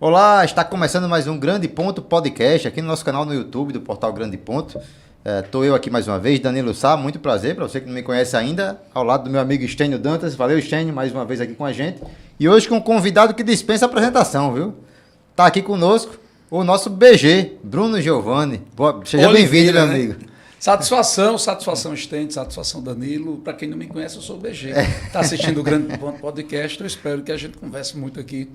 Olá, está começando mais um Grande Ponto Podcast aqui no nosso canal no YouTube do portal Grande Ponto. Estou eu aqui mais uma vez, Danilo Sá, muito prazer, para você que não me conhece ainda, ao lado do meu amigo Estênio Dantas. Valeu, Estênio, mais uma vez aqui com a gente. E hoje com um convidado que dispensa apresentação, viu? Tá aqui conosco o nosso BG, Bruno Giovanni. Seja bem-vindo, meu amigo. Satisfação, Estênio, satisfação, Danilo. Para quem não me conhece, eu sou o BG. Está assistindo o Grande Ponto Podcast, eu espero que a gente converse muito aqui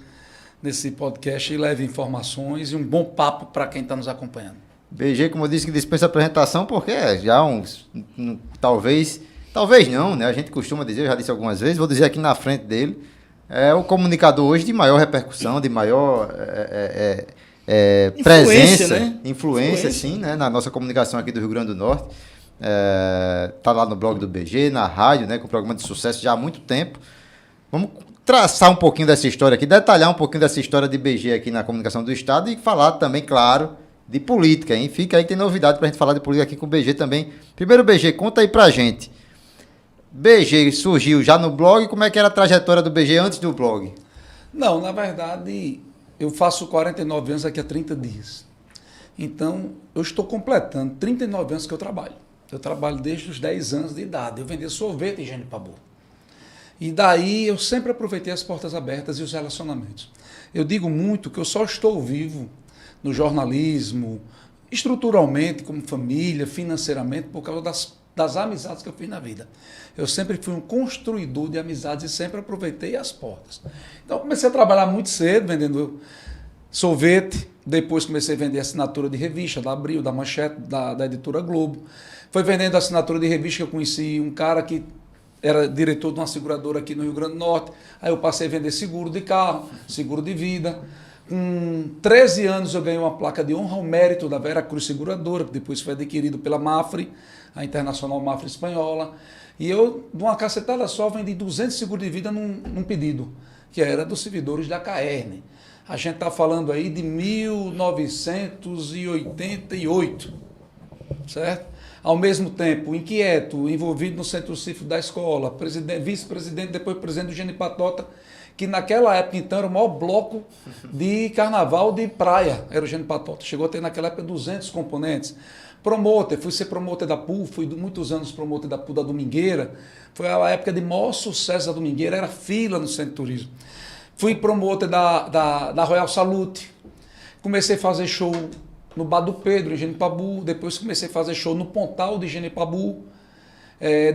nesse podcast e leve informações e um bom papo para quem está nos acompanhando. BG, como eu disse, que dispensa apresentação, porque já talvez não, né? A gente costuma dizer, eu já disse algumas vezes, vou dizer aqui na frente dele, é o comunicador hoje de maior repercussão, de maior presença, né? Influência, sim, né? Na nossa comunicação aqui do Rio Grande do Norte. Tá lá no blog do BG, na rádio, né? Com programa de sucesso já há muito tempo. Vamos traçar um pouquinho dessa história aqui, detalhar um pouquinho dessa história de BG aqui na comunicação do Estado e falar também, claro, de política, hein? Fica aí, tem novidade pra gente falar de política aqui com o BG também. Primeiro, BG, conta aí pra gente. BG surgiu já no blog, como é que era a trajetória do BG antes do blog? Não, na verdade, eu faço 49 anos daqui a 30 dias. Então, eu estou completando 39 anos que eu trabalho. Eu trabalho desde os 10 anos de idade. Eu vendia sorvete em Genipabu. E daí eu sempre aproveitei as portas abertas e os relacionamentos. Eu digo muito que eu só estou vivo no jornalismo, estruturalmente, como família, financeiramente, por causa das amizades que eu fiz na vida. Eu sempre fui um construidor de amizades e sempre aproveitei as portas. Então, comecei a trabalhar muito cedo, vendendo sorvete. Depois comecei a vender assinatura de revista, da Abril, da Manchete, da Editora Globo. Foi vendendo assinatura de revista que eu conheci um cara que era diretor de uma seguradora aqui no Rio Grande do Norte. Aí eu passei a vender seguro de carro, seguro de vida. Com 13 anos eu ganhei uma placa de honra ao mérito da Vera Cruz Seguradora, que depois foi adquirido pela Mafre, a Internacional Mafre Espanhola. E eu, de uma cacetada só, vendi 200 seguros de vida num pedido, que era dos servidores da Caerne. A gente está falando aí de 1988, certo? Ao mesmo tempo, inquieto, envolvido no centro cívico da escola, vice-presidente, depois presidente do Genipatota, que naquela época, então, era o maior bloco de carnaval de praia, era o Genipatota. Chegou a ter naquela época 200 componentes. Promoter, fui ser promoter da PUL, fui muitos anos promoter da PUL da Domingueira. Foi a época de maior sucesso da Domingueira, era fila no centro de turismo. Fui promoter da Royal Salute, comecei a fazer show no Bar do Pedro, em Genipabu, depois comecei a fazer show no Pontal de Genipabu,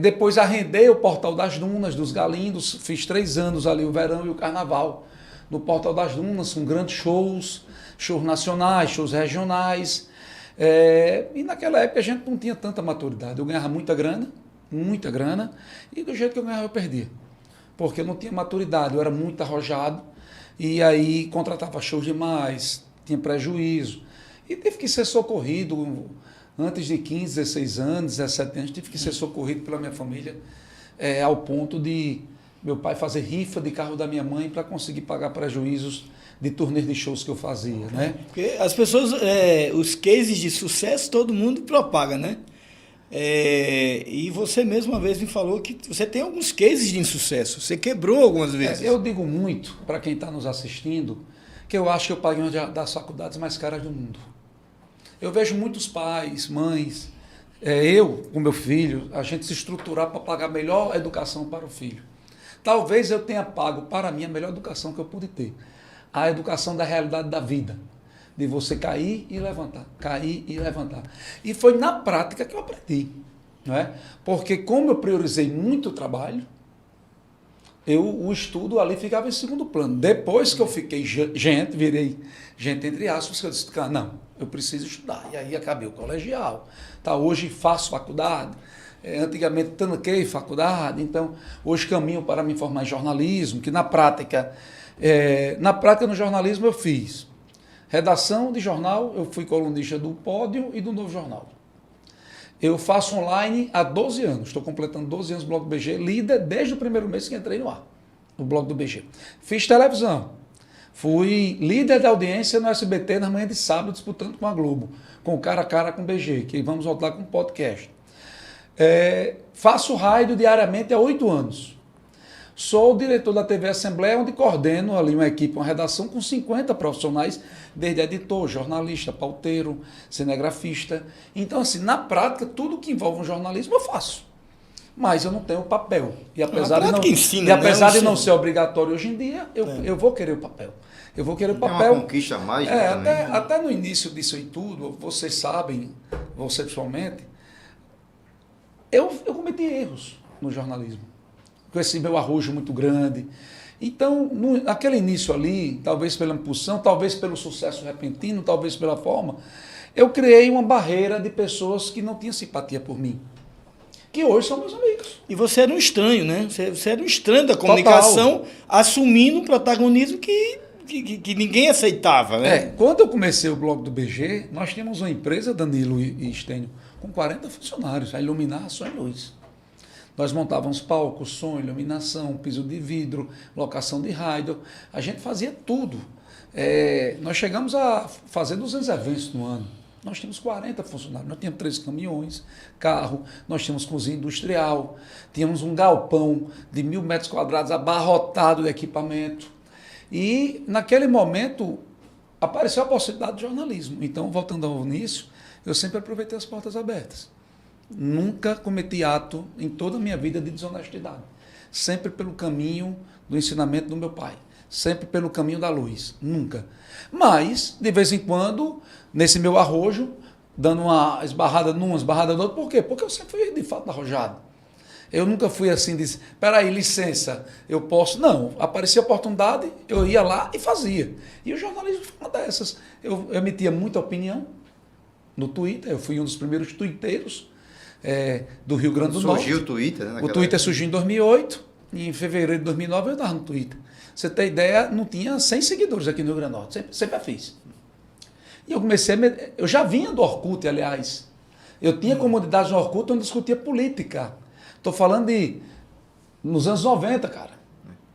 depois arrendei o Portal das Dunas, dos Galindos, fiz 3 anos ali, o verão e o carnaval, no Portal das Dunas, com grandes shows nacionais, shows regionais, e naquela época a gente não tinha tanta maturidade, eu ganhava muita grana, e do jeito que eu ganhava eu perdia, porque eu não tinha maturidade, eu era muito arrojado, e aí contratava shows demais, tinha prejuízo, e tive que ser socorrido, antes de 15, 16 anos, 17 anos, tive que ser socorrido pela minha família, ao ponto de meu pai fazer rifa de carro da minha mãe para conseguir pagar prejuízos de turnês de shows que eu fazia, né? Porque as pessoas, os cases de sucesso, todo mundo propaga, né? E você mesmo uma vez me falou que você tem alguns cases de insucesso, você quebrou algumas vezes. Eu digo muito para quem está nos assistindo, que eu acho que eu paguei uma das faculdades mais caras do mundo. Eu vejo muitos pais, mães, eu com meu filho, a gente se estruturar para pagar a melhor educação para o filho. Talvez eu tenha pago para mim a melhor educação que eu pude ter. A educação da realidade da vida. De você cair e levantar, cair e levantar. E foi na prática que eu aprendi. Não é? Porque como eu priorizei muito o trabalho, o estudo ali ficava em segundo plano. Depois que eu fiquei virei gente entre aspas, que eu disse, cara, não, eu preciso estudar. E aí acabei o colegial. Tá, hoje faço faculdade. Antigamente tranquei faculdade. Então, hoje caminho para me formar em jornalismo, que na prática no jornalismo eu fiz redação de jornal, eu fui colunista do Pódio e do Novo Jornal. Eu faço online há 12 anos, estou completando 12 anos no blog do BG, líder desde o primeiro mês que entrei no ar, no blog do BG. Fiz televisão, fui líder da audiência no SBT na manhã de sábado, disputando com a Globo, com o cara a cara com o BG, que vamos voltar com um podcast. Faço rádio diariamente há 8 anos. Sou o diretor da TV Assembleia, onde coordeno ali uma equipe, uma redação com 50 profissionais, desde editor, jornalista, pauteiro, cinegrafista. Então, assim, na prática, tudo que envolve um jornalismo eu faço. Mas eu não tenho o papel. E apesar de não ser obrigatório hoje em dia, eu vou querer o papel. Eu vou querer o papel. É uma conquista a mais, né, também, né? Até no início disso aí tudo, vocês sabem, você pessoalmente, eu cometi erros no jornalismo. Com esse meu arrojo muito grande. Então, naquele início ali, talvez pela impulsão, talvez pelo sucesso repentino, talvez pela forma, eu criei uma barreira de pessoas que não tinham simpatia por mim. Que hoje são meus amigos. E você era um estranho, né? Você era um estranho da comunicação, total, assumindo um protagonismo que ninguém aceitava, né? Quando eu comecei o blog do BG, nós tínhamos uma empresa, Danilo e Estênio, com 40 funcionários, a iluminar som e luz. Nós montávamos palcos, som, iluminação, piso de vidro, locação de rádio. A gente fazia tudo. Nós chegamos a fazer 200 eventos no ano. Nós tínhamos 40 funcionários, nós tínhamos 3 caminhões, carro, nós tínhamos cozinha industrial, tínhamos um galpão de 1.000 metros quadrados abarrotado de equipamento. E, naquele momento, apareceu a possibilidade de jornalismo. Então, voltando ao início, eu sempre aproveitei as portas abertas. Nunca cometi ato em toda a minha vida de desonestidade. Sempre pelo caminho do ensinamento do meu pai. Sempre pelo caminho da luz. Nunca. Mas, de vez em quando, nesse meu arrojo, dando uma esbarrada numa, esbarrada no outro. Por quê? Porque eu sempre fui, de fato, arrojado. Eu nunca fui assim, disse, peraí, licença, eu posso... Não, aparecia a oportunidade, eu ia lá e fazia. E o jornalismo foi uma dessas. Eu emitia muita opinião no Twitter, eu fui um dos primeiros tuiteiros do Rio Grande do Norte. Surgiu o Twitter, né? O Twitter surgiu em 2008, e em fevereiro de 2009 eu estava no Twitter. Você tem ideia, não tinha 100 seguidores aqui no Rio Grande do Norte, sempre fiz. E eu comecei eu já vinha do Orkut, aliás. Eu tinha comunidades no Orkut onde eu discutia política. Estou falando nos anos 90, cara.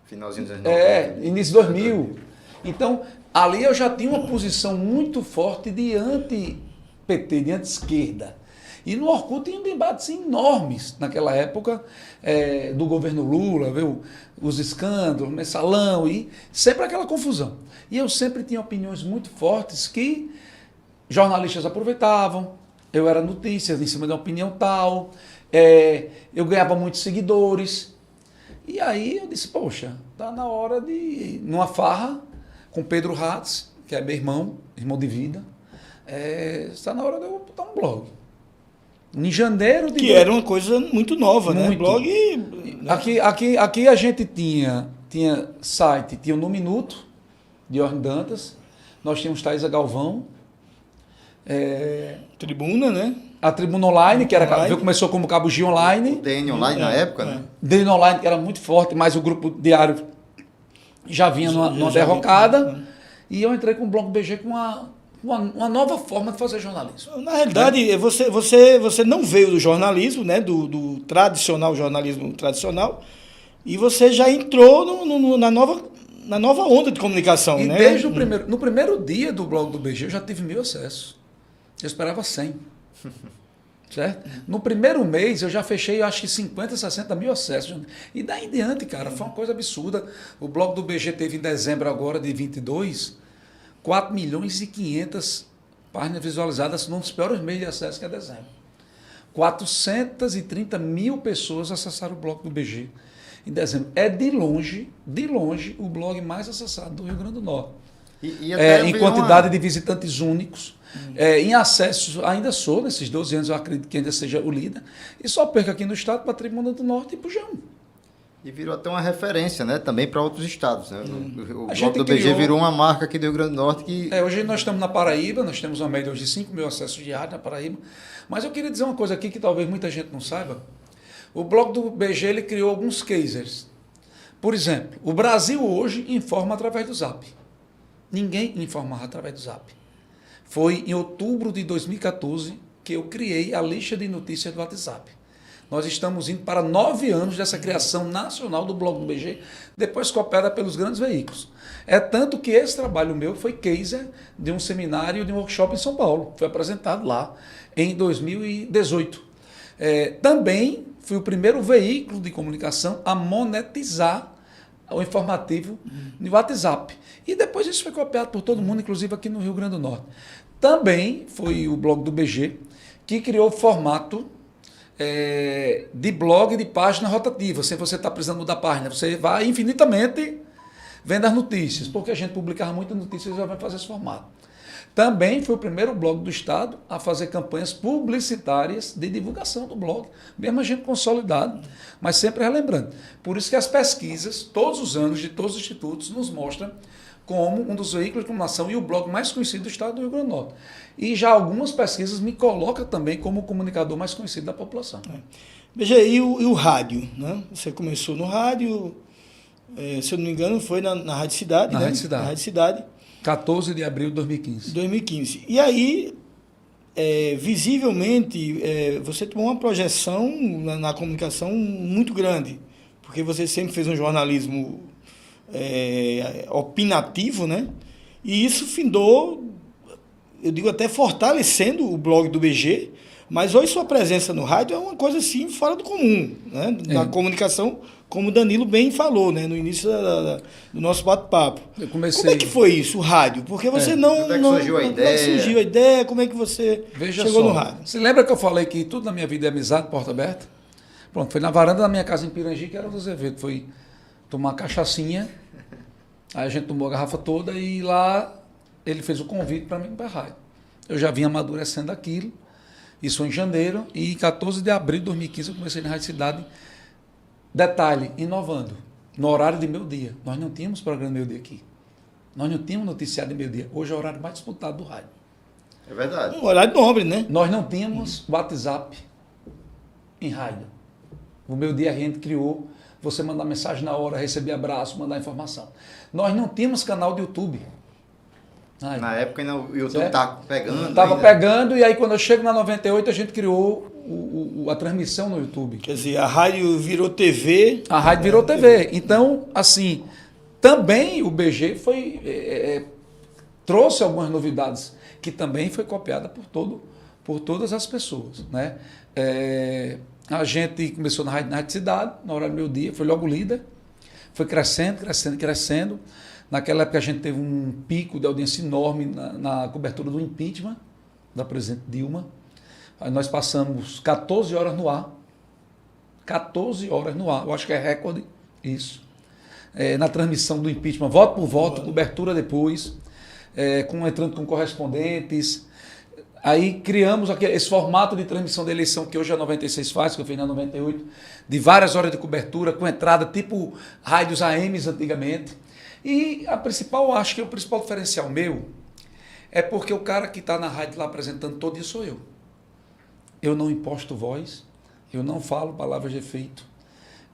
Finalzinho dos anos 90. Início de 2000. Então, ali eu já tinha uma posição muito forte de anti-PT, de anti-esquerda. E no Orkut tinha debates enormes naquela época do governo Lula, viu? Os escândalos, mensalão, e sempre aquela confusão. E eu sempre tinha opiniões muito fortes que jornalistas aproveitavam, eu era notícias em cima de uma opinião tal, eu ganhava muitos seguidores. E aí eu disse, poxa, tá na hora de, numa farra com Pedro Hatz, que é meu irmão de vida, está na hora de eu botar um blog. Em janeiro de... Que era uma coisa muito nova, né? Blog... Aqui a gente tinha site, tinha o No Minuto, de Orne Dantas, nós tínhamos Thaisa Galvão, Tribuna, né? A Tribuna Online, que começou como Cabo G Online. O DN Online na época, né? DN Online, que era muito forte, mas o grupo diário já vinha numa derrocada. E eu entrei com o Blog BG com uma nova forma de fazer jornalismo. Na realidade, você não veio do jornalismo, né? Do tradicional, jornalismo tradicional, e você já entrou na nova onda de comunicação, e né? Desde no primeiro dia do Blog do BG, eu já tive 1.000 acessos. Eu esperava 100. Certo? No primeiro mês, eu já fechei, acho que 50, 60 mil acessos. E daí em diante, cara, foi uma coisa absurda. O Blog do BG teve em dezembro agora, de 22, 4 milhões e 500 páginas visualizadas num dos piores meses de acesso, que é dezembro. 430 mil pessoas acessaram o blog do BG em dezembro. É de longe, o blog mais acessado do Rio Grande do Norte. Em quantidade de visitantes únicos, em acessos, ainda sou, nesses 12 anos eu acredito que ainda seja o líder, e só perco aqui no estado para a Tribuna do Norte e para o G1. E virou até uma referência, né? Também para outros estados. Né? O blog do BG virou uma marca aqui do Rio Grande do Norte que... Hoje nós estamos na Paraíba, nós temos uma média hoje de 5 mil acessos diários na Paraíba. Mas eu queria dizer uma coisa aqui que talvez muita gente não saiba. O blog do BG ele criou alguns casers. Por exemplo, o Brasil hoje informa através do Zap. Ninguém informava através do Zap. Foi em outubro de 2014 que eu criei a lista de notícias do WhatsApp. Nós estamos indo para 9 anos dessa criação nacional do blog do BG, depois copiada pelos grandes veículos. É tanto que esse trabalho meu foi caser de um seminário, de um workshop em São Paulo. Foi apresentado lá em 2018. Também fui o primeiro veículo de comunicação a monetizar o informativo no WhatsApp. E depois isso foi copiado por todo mundo, inclusive aqui no Rio Grande do Norte. Também foi o blog do BG que criou o formato de blog de página rotativa. Sem você estar precisando mudar a página, você vai infinitamente vendo as notícias, porque a gente publicava muitas notícias e já vai fazer esse formato. Também foi o primeiro blog do Estado a fazer campanhas publicitárias de divulgação do blog, mesmo a gente consolidado, mas sempre relembrando. Por isso que as pesquisas, todos os anos, de todos os institutos, nos mostram como um dos veículos de comunicação e o blog mais conhecido do Estado do Rio Grande do Norte. E já algumas pesquisas me colocam também como o comunicador mais conhecido da população. Veja, e o rádio, né? Você começou no rádio, se eu não me engano, foi na Rádio Cidade, Na né? Rádio Cidade. Na Rádio Cidade. 14 de abril de 2015. 2015. E aí, visivelmente, você tomou uma projeção na comunicação muito grande, porque você sempre fez um jornalismo opinativo, né? E isso findou, eu digo até fortalecendo o blog do BG, mas hoje sua presença no rádio é uma coisa assim fora do comum, né? Na comunicação, como o Danilo bem falou, né? No início do nosso bate-papo. Eu comecei... Como é que foi isso, o rádio? Porque você não... Como é que surgiu a Como é que surgiu a ideia? Como é que você chegou no rádio? Você lembra que eu falei que tudo na minha vida é amizade, porta aberta? Pronto, foi na varanda da minha casa em Pirangi, que era o Azevedo. Foi tomar uma cachaçinha, aí a gente tomou a garrafa toda e lá ele fez o convite para mim para a rádio. Eu já vinha amadurecendo aquilo, isso foi em janeiro, e em 14 de abril de 2015 eu comecei na Rádio Cidade. Detalhe, inovando, no horário de meio-dia. Nós não tínhamos programa de meio-dia aqui. Nós não tínhamos noticiário de meio-dia. Hoje é o horário mais disputado do rádio. É verdade. Um horário nobre, né? Nós não tínhamos WhatsApp em rádio. O meio-dia a gente criou, você mandar mensagem na hora, receber abraço, mandar informação. Nós não tínhamos canal de YouTube. Na época ainda o YouTube Certo? estava pegando. Estava pegando, e aí quando eu chego na 98, a gente criou a transmissão no YouTube. Quer dizer, a rádio virou TV. A rádio virou TV. Então, assim, também o BG trouxe algumas novidades, que também foi copiada por todas as pessoas, né? A gente começou na Rádio Cidade, na hora do meio-dia, foi logo líder, foi crescendo, crescendo, crescendo. Naquela época a gente teve um pico de audiência enorme na cobertura do impeachment da presidente Dilma. Aí nós passamos 14 horas no ar. 14 horas no ar. Eu acho que é recorde isso. Na transmissão do impeachment, voto por voto, cobertura depois, entrando com correspondentes. Aí criamos esse formato de transmissão da eleição que hoje a 96 faz, que eu fiz na 98, de várias horas de cobertura, com entrada tipo rádios AMs antigamente. E acho que o principal diferencial meu é porque o cara que está na rádio lá apresentando todo dia sou eu. Eu não imposto voz, eu não falo palavras de efeito,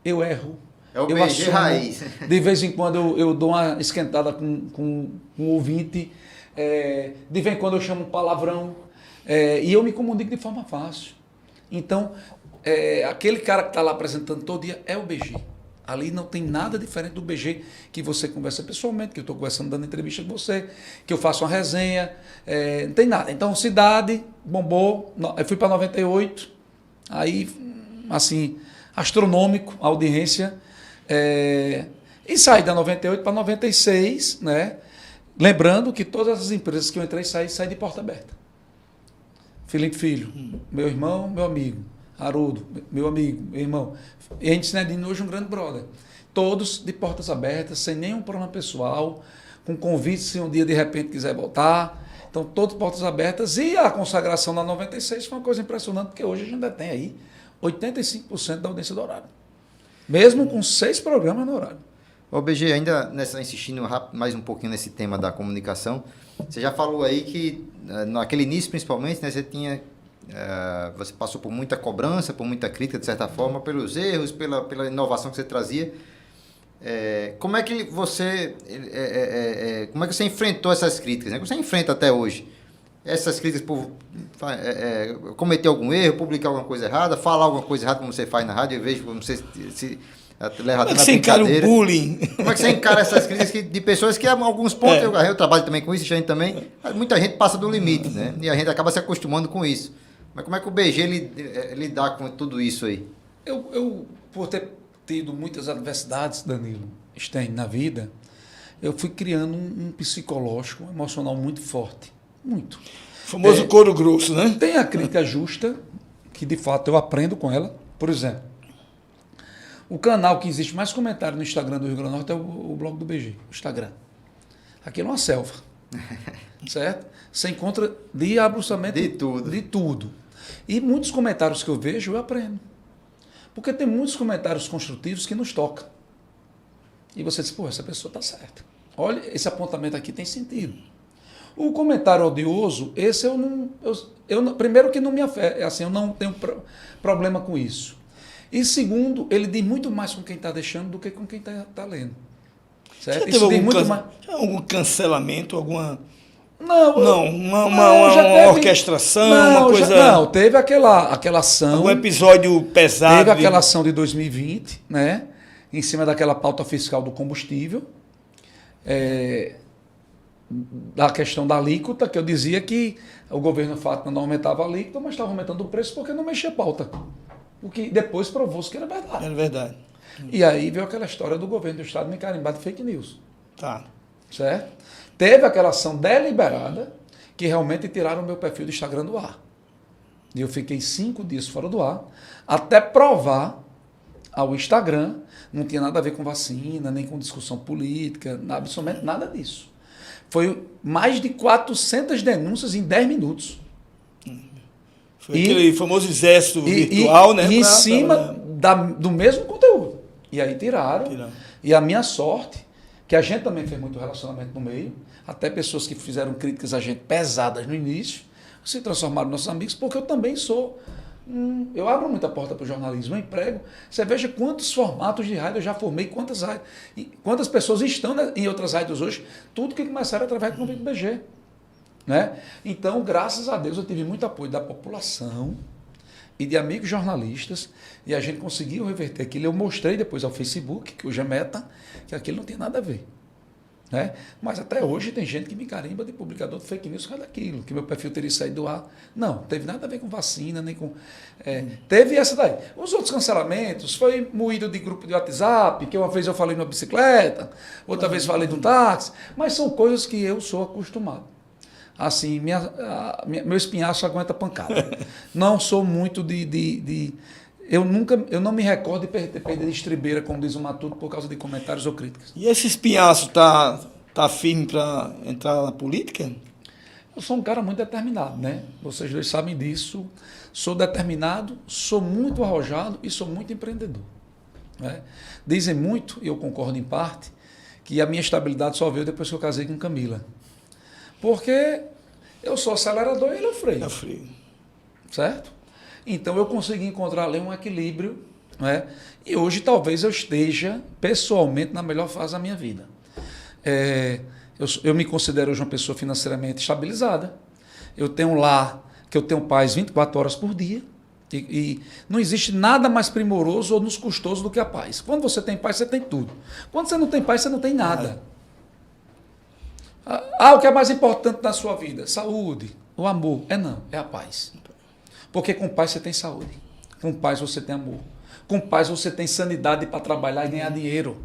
eu erro. É o eu BG assumo, raiz. De vez em quando eu dou uma esquentada com um ouvinte, de vez em quando eu chamo um palavrão, e eu me comunico de forma fácil. Então, aquele cara que está lá apresentando todo dia é o BG. Ali não tem nada diferente do BG que você conversa pessoalmente, que eu estou conversando, dando entrevista com você, que eu faço uma resenha, não tem nada. Então, Cidade, bombou, eu fui para 98, aí, assim, astronômico a audiência, e saí da 98 para 96, né? Lembrando que todas as empresas que eu entrei saí de porta aberta. Felipe Filho, meu irmão, meu amigo. Haroldo, meu amigo, meu irmão. E a gente se Nedinho hoje um grande brother. Todos de portas abertas, sem nenhum problema pessoal, com convite se um dia de repente quiser voltar. Então, todos portas abertas. E a consagração na 96 foi uma coisa impressionante, porque hoje a gente ainda tem aí 85% da audiência do horário. Mesmo com 6 programas no horário. Ô, BG, ainda insistindo mais um pouquinho nesse tema da comunicação, você já falou aí que, naquele início principalmente, né, você passou por muita cobrança, por muita crítica, de certa forma, pelos erros, pela inovação que você trazia. Como é que você enfrentou essas críticas? Né? Como você enfrenta até hoje? Essas críticas por cometer algum erro, publicar alguma coisa errada, falar alguma coisa errada como você faz na rádio, eu vejo como você se leva Como é que você encara o bullying? Como é que você encara essas críticas de pessoas que, a alguns pontos, eu trabalho também com isso, a gente também, muita gente passa do limite, né? E a gente acaba se acostumando com isso. Mas como é que o BG lidar com tudo isso aí? Eu, por ter tido muitas adversidades, Danilo, tem na vida, eu fui criando um psicológico, um emocional muito forte. Muito. O famoso couro grosso, né? Tem a crítica justa, que de fato eu aprendo com ela. Por exemplo, o canal que existe mais comentário no Instagram do Rio Grande do Norte é o blog do BG, o Instagram. Aquilo é uma selva. Certo? Você encontra absolutamente de tudo. E muitos comentários que eu vejo, eu aprendo. Porque tem muitos comentários construtivos que nos tocam. E você diz, pô, essa pessoa está certa. Olha, esse apontamento aqui tem sentido. O comentário odioso, esse eu não... primeiro que não me afeta, assim, eu não tenho problema com isso. E segundo, ele diz muito mais com quem está deixando do que com quem está lendo. Certo? Já teve algum cancelamento, alguma... Não, uma orquestração, uma coisa... Não, teve aquela ação... Um episódio pesado... Teve aquela ação de 2020, né? Em cima daquela pauta fiscal do combustível, da questão da alíquota, que eu dizia que o governo Fátima não aumentava a alíquota, mas estava aumentando o preço porque não mexia a pauta. O que depois provou-se que era verdade. Era verdade. E aí veio aquela história do governo do Estado me carimbar de fake news. Tá. Certo? Teve aquela ação deliberada que realmente tiraram o meu perfil do Instagram do ar. E eu fiquei 5 dias fora do ar, até provar ao Instagram, não tinha nada a ver com vacina, nem com discussão política, absolutamente nada disso. Foi mais de 400 denúncias em 10 minutos. Foi aquele famoso exército virtual, né? Em cima do mesmo conteúdo. E aí tiraram. E a minha sorte, que a gente também fez muito relacionamento no meio, até pessoas que fizeram críticas a gente pesadas no início, se transformaram em nossos amigos, porque eu também sou... eu abro muita porta para o jornalismo, eu emprego. Você veja quantos formatos de rádio eu já formei, quantas pessoas estão em outras rádios hoje, tudo que começaram através do convite do BG. Né? Então, graças a Deus, eu tive muito apoio da população e de amigos jornalistas, e a gente conseguiu reverter aquilo. Eu mostrei depois ao Facebook, que hoje é Meta, que aquilo não tem nada a ver. Né? Mas até hoje tem gente que me carimba de publicador de fake news por causa daquilo, que meu perfil teria saído do ar. Não, teve nada a ver com vacina, nem com... teve essa daí. Os outros cancelamentos, foi moído de grupo de WhatsApp, que uma vez eu falei numa bicicleta, outra vez falei de um táxi, mas são coisas que eu sou acostumado. Assim, meu espinhaço aguenta pancada. Não sou muito eu não me recordo de ter perdido estribeira, como diz o Matuto, por causa de comentários ou críticas. E esse espinhaço tá firme para entrar na política? Eu sou um cara muito determinado, né? Vocês dois sabem disso. Sou determinado, sou muito arrojado e sou muito empreendedor. Né? Dizem muito, e eu concordo em parte, que a minha estabilidade só veio depois que eu casei com Camila. Porque eu sou acelerador e ele é o freio. É freio. Certo? Então eu consegui encontrar ali um equilíbrio, né? E hoje talvez eu esteja pessoalmente na melhor fase da minha vida. Eu me considero hoje uma pessoa financeiramente estabilizada. Eu tenho um lar que eu tenho paz 24 horas por dia. E não existe nada mais primoroso ou nos custoso do que a paz. Quando você tem paz, você tem tudo. Quando você não tem paz, você não tem nada. O que é mais importante na sua vida? Saúde, o amor. Não, é a paz. Porque com paz você tem saúde. Com paz você tem amor. Com paz você tem sanidade para trabalhar e ganhar dinheiro.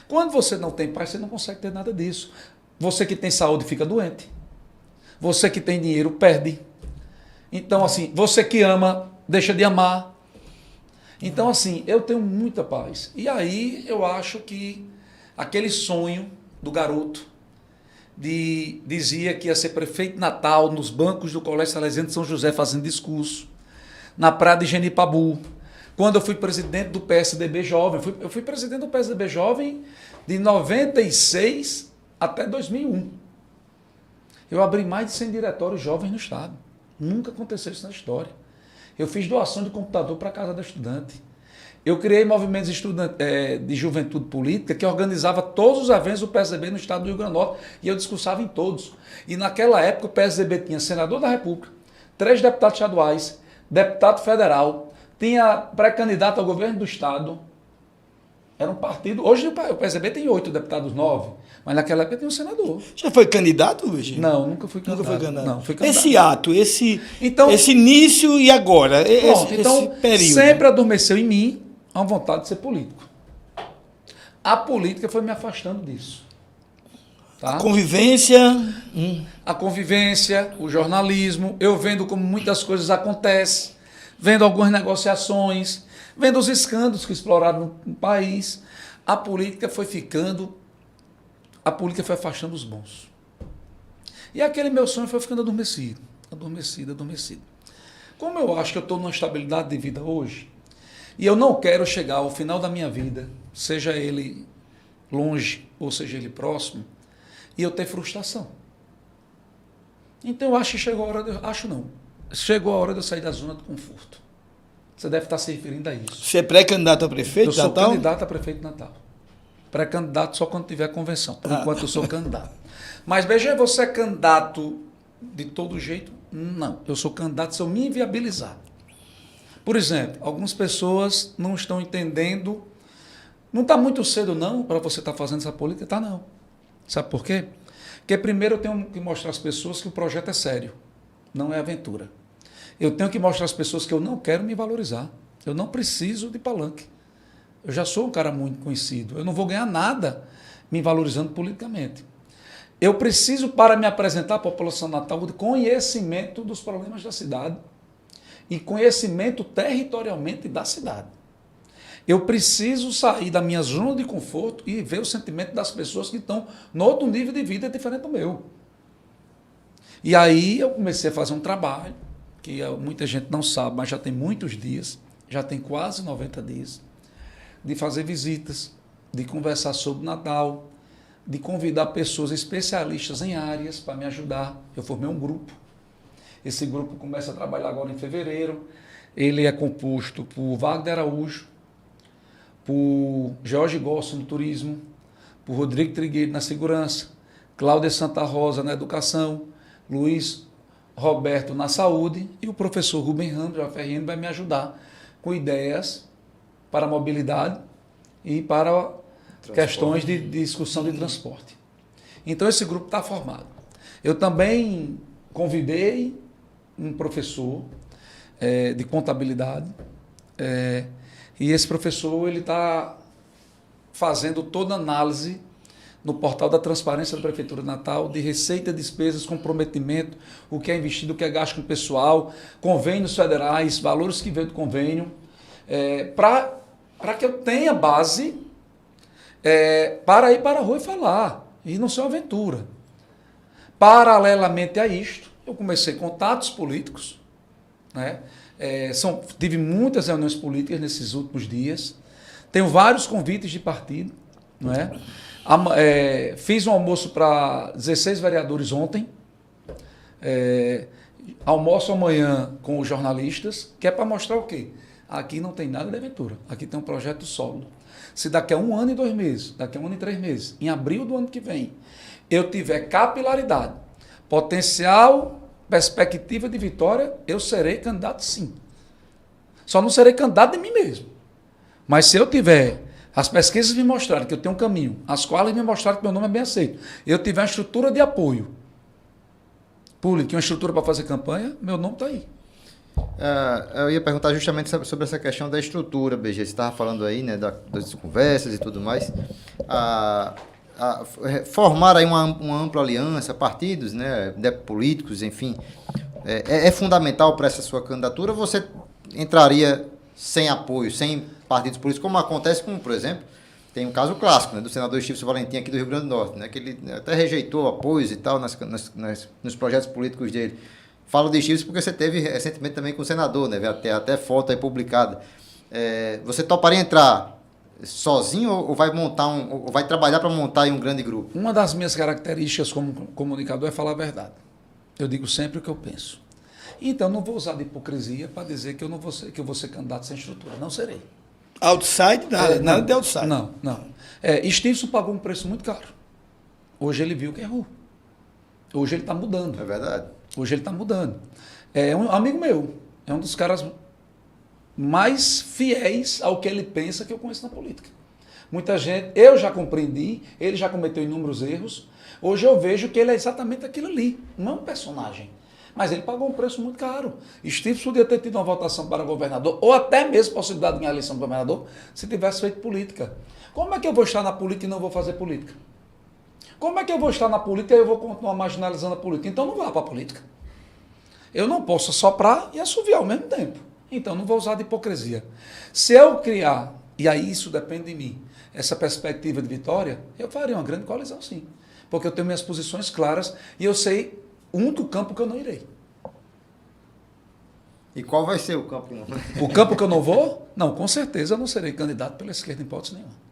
Quando você não tem paz, você não consegue ter nada disso. Você que tem saúde fica doente. Você que tem dinheiro perde. Então, assim, você que ama, deixa de amar. Então, assim, eu tenho muita paz. E aí eu acho que aquele sonho do garoto dizia que ia ser prefeito de Natal, nos bancos do Colégio Salesiano de São José, fazendo discurso, na praia de Genipabu. Quando eu fui presidente do PSDB Jovem, eu fui presidente do PSDB Jovem de 96 até 2001. Eu abri mais de 100 diretórios jovens no Estado. Nunca aconteceu isso na história. Eu fiz doação de computador para a Casa da Estudante. Eu criei movimentos de juventude política que organizava todos os eventos do PSDB no estado do Rio Grande do Norte e eu discursava em todos. E naquela época o PSDB tinha senador da República, 3 deputados estaduais, deputado federal, tinha pré-candidato ao governo do estado. Era um partido... Hoje o PSDB tem 8 deputados, 9, mas naquela época tinha um senador. Já foi candidato, Virgínia? Não, nunca fui candidato. Nunca foi candidato. Não, fui candidato. Esse ato, esse início e agora, esse período. Sempre adormeceu em mim a vontade de ser político. A política foi me afastando disso. Tá? A convivência. A convivência, o jornalismo, eu vendo como muitas coisas acontecem, vendo algumas negociações, vendo os escândalos que exploraram no país. A política foi afastando os bons. E aquele meu sonho foi ficando adormecido. Como eu acho que eu estou numa estabilidade de vida hoje, e eu não quero chegar ao final da minha vida, seja ele longe ou seja ele próximo, e eu ter frustração. Então eu acho que chegou a hora chegou a hora de eu sair da zona de conforto. Você deve estar se referindo a isso. Você é pré-candidato a prefeito Eu sou Natal? candidato a prefeito de Natal. Pré-candidato só quando tiver convenção. Por enquanto eu sou candidato. Mas veja, você é candidato de todo jeito? Não. Eu sou candidato se eu me inviabilizar. Por exemplo, algumas pessoas não estão entendendo. Não está muito cedo, não, para você estar fazendo essa política? Tá, não. Sabe por quê? Porque primeiro eu tenho que mostrar às pessoas que o projeto é sério, não é aventura. Eu tenho que mostrar às pessoas que eu não quero me valorizar. Eu não preciso de palanque. Eu já sou um cara muito conhecido. Eu não vou ganhar nada me valorizando politicamente. Eu preciso, para me apresentar à população de Natal, de conhecimento dos problemas da cidade e conhecimento territorialmente da cidade. Eu preciso sair da minha zona de conforto e ver o sentimento das pessoas que estão no outro nível de vida diferente do meu. E aí eu comecei a fazer um trabalho, que muita gente não sabe, mas já tem muitos dias, já tem quase 90 dias, de fazer visitas, de conversar sobre Natal, de convidar pessoas especialistas em áreas para me ajudar. Eu formei um grupo. Esse grupo começa a trabalhar agora em fevereiro. Ele é composto por Wagner Araújo, por Jorge Gosso no turismo, por Rodrigo Trigueiro na segurança, Cláudia Santa Rosa na educação, Luiz Roberto na saúde e o professor Rubem Ramos, da UFRN, vai me ajudar com ideias para a mobilidade e para questões de discussão de transporte. Então esse grupo está formado. Eu também convidei um professor de contabilidade, e esse professor ele está fazendo toda a análise no portal da transparência da Prefeitura de Natal, de receita, despesas, comprometimento, o que é investido, o que é gasto com o pessoal, convênios federais, valores que vêm do convênio, para que eu tenha base para ir para a rua e falar, e não ser uma aventura. Paralelamente a isto, eu comecei contatos políticos, né? Tive muitas reuniões políticas nesses últimos dias, tenho vários convites de partido, não é? Fiz um almoço para 16 vereadores ontem, almoço amanhã com os jornalistas, que é para mostrar o quê? Aqui não tem nada de aventura, aqui tem um projeto sólido. Se daqui a 1 ano e 2 meses, daqui a 1 ano e 3 meses, em abril do ano que vem, eu tiver capilaridade, potencial, perspectiva de vitória, eu serei candidato sim. Só não serei candidato de mim mesmo. Mas se eu tiver, as pesquisas me mostrarem que eu tenho um caminho, as quais me mostraram que meu nome é bem aceito, eu tiver uma estrutura de apoio público, uma estrutura para fazer campanha, meu nome está aí. Eu ia perguntar justamente sobre essa questão da estrutura, BG. Você estava falando aí, né, das conversas e tudo mais. Formar aí uma ampla aliança, partidos, né, políticos, enfim, é fundamental para essa sua candidatura. Você entraria sem apoio, sem partidos políticos, como acontece com, por exemplo, tem um caso clássico, né, do senador Stilson Valentim aqui do Rio Grande do Norte, né, que ele até rejeitou apoios e tal nos projetos políticos dele. Falo de Stilson porque você teve recentemente também com o senador, né, até foto aí publicada. Você toparia entrar sozinho ou vai ou vai trabalhar para montar aí um grande grupo? Uma das minhas características como comunicador é falar a verdade. Eu digo sempre o que eu penso. Então, não vou usar de hipocrisia para dizer que eu vou ser candidato sem estrutura. Não serei. Outside? Nada de outside. Não. Stilson pagou um preço muito caro. Hoje ele viu que errou. Hoje ele está mudando. É verdade. Hoje ele está mudando. É um amigo meu. É um dos caras mais fiéis ao que ele pensa que eu conheço na política. Muita gente, eu já compreendi, ele já cometeu inúmeros erros. Hoje eu vejo que ele é exatamente aquilo ali. Não é um personagem. Mas ele pagou um preço muito caro. Steve podia ter tido uma votação para governador, ou até mesmo possibilidade de ganhar a eleição para governador, se tivesse feito política. Como é que eu vou estar na política e não vou fazer política? Como é que eu vou estar na política e eu vou continuar marginalizando a política? Então não vá para a política. Eu não posso assoprar e assoviar ao mesmo tempo. Então não vou usar de hipocrisia. Se eu criar, e aí isso depende de mim, essa perspectiva de vitória, eu faria uma grande coalizão, sim. Porque eu tenho minhas posições claras e eu sei o único campo que eu não irei. E qual vai ser o campo? O campo que eu não vou? Não, com certeza eu não serei candidato pela esquerda em hipótese nenhuma.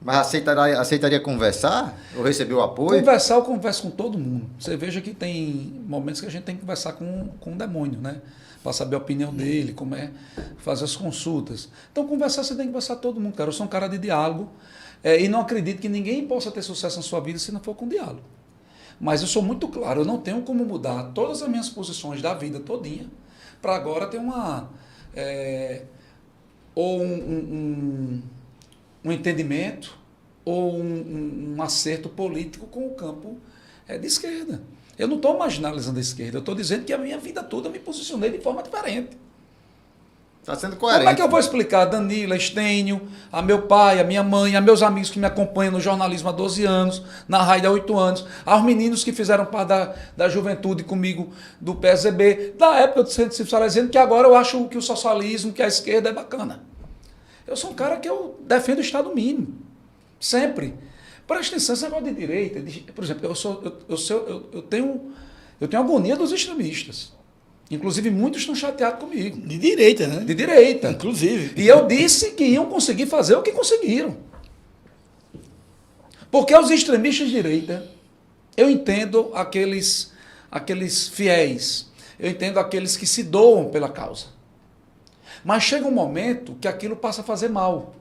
Mas aceitaria conversar? Ou receber o apoio? Conversar, eu converso com todo mundo. Você veja que tem momentos que a gente tem que conversar com o demônio, né? Para saber a opinião dele, como é fazer as consultas. Então, conversar, você tem que conversar com todo mundo, cara. Eu sou um cara de diálogo e não acredito que ninguém possa ter sucesso na sua vida se não for com diálogo. Mas eu sou muito claro, eu não tenho como mudar todas as minhas posições da vida todinha para agora ter um entendimento ou um acerto político com o campo de esquerda. Eu não estou marginalizando a esquerda, eu estou dizendo que a minha vida toda eu me posicionei de forma diferente. Está sendo coerente. Como é que eu vou explicar a Danila, Estênio, a meu pai, a minha mãe, a meus amigos que me acompanham no jornalismo há 12 anos, na rádio há 8 anos, aos meninos que fizeram parte da juventude comigo do PSDB, da época do Centro Cívico Salesiano, que agora eu acho que o socialismo, que a esquerda é bacana. Eu sou um cara que eu defendo o Estado mínimo. Sempre. Presta atenção, esse negócio de direita. Por exemplo, eu tenho agonia dos extremistas. Inclusive, muitos estão chateados comigo. De direita, né? De direita. Inclusive. E eu disse que iam conseguir fazer o que conseguiram. Porque os extremistas de direita, eu entendo aqueles fiéis, eu entendo aqueles que se doam pela causa. Mas chega um momento que aquilo passa a fazer mal.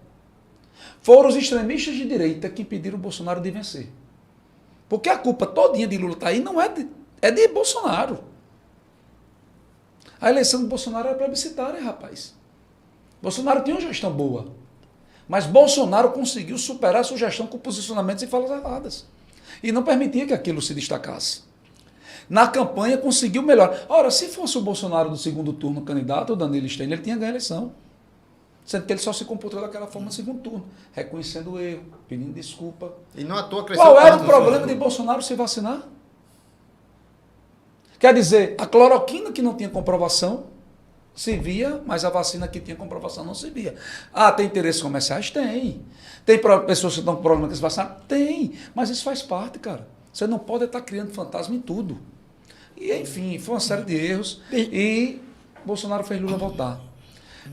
Foram os extremistas de direita que impediram o Bolsonaro de vencer. Porque a culpa todinha de Lula está aí não é de Bolsonaro. A eleição do Bolsonaro era plebiscitária, rapaz. Bolsonaro tinha uma gestão boa. Mas Bolsonaro conseguiu superar a sua gestão com posicionamentos e falas erradas. E não permitia que aquilo se destacasse. Na campanha conseguiu melhor. Ora, se fosse o Bolsonaro do segundo turno candidato, o Danilo Stênio, ele tinha ganho a eleição. Sendo que ele só se comportou daquela forma no segundo turno. Reconhecendo o erro, pedindo desculpa. E não à toa cresceu. Qual era o problema de Bolsonaro se vacinar? Quer dizer, a cloroquina que não tinha comprovação se via, mas a vacina que tinha comprovação não se via. Ah, tem interesses comerciais? Tem. Tem pessoas que estão com problema com esse vacina? Tem. Mas isso faz parte, cara. Você não pode estar criando fantasma em tudo. E, enfim, foi uma série de erros. E Bolsonaro fez Lula voltar.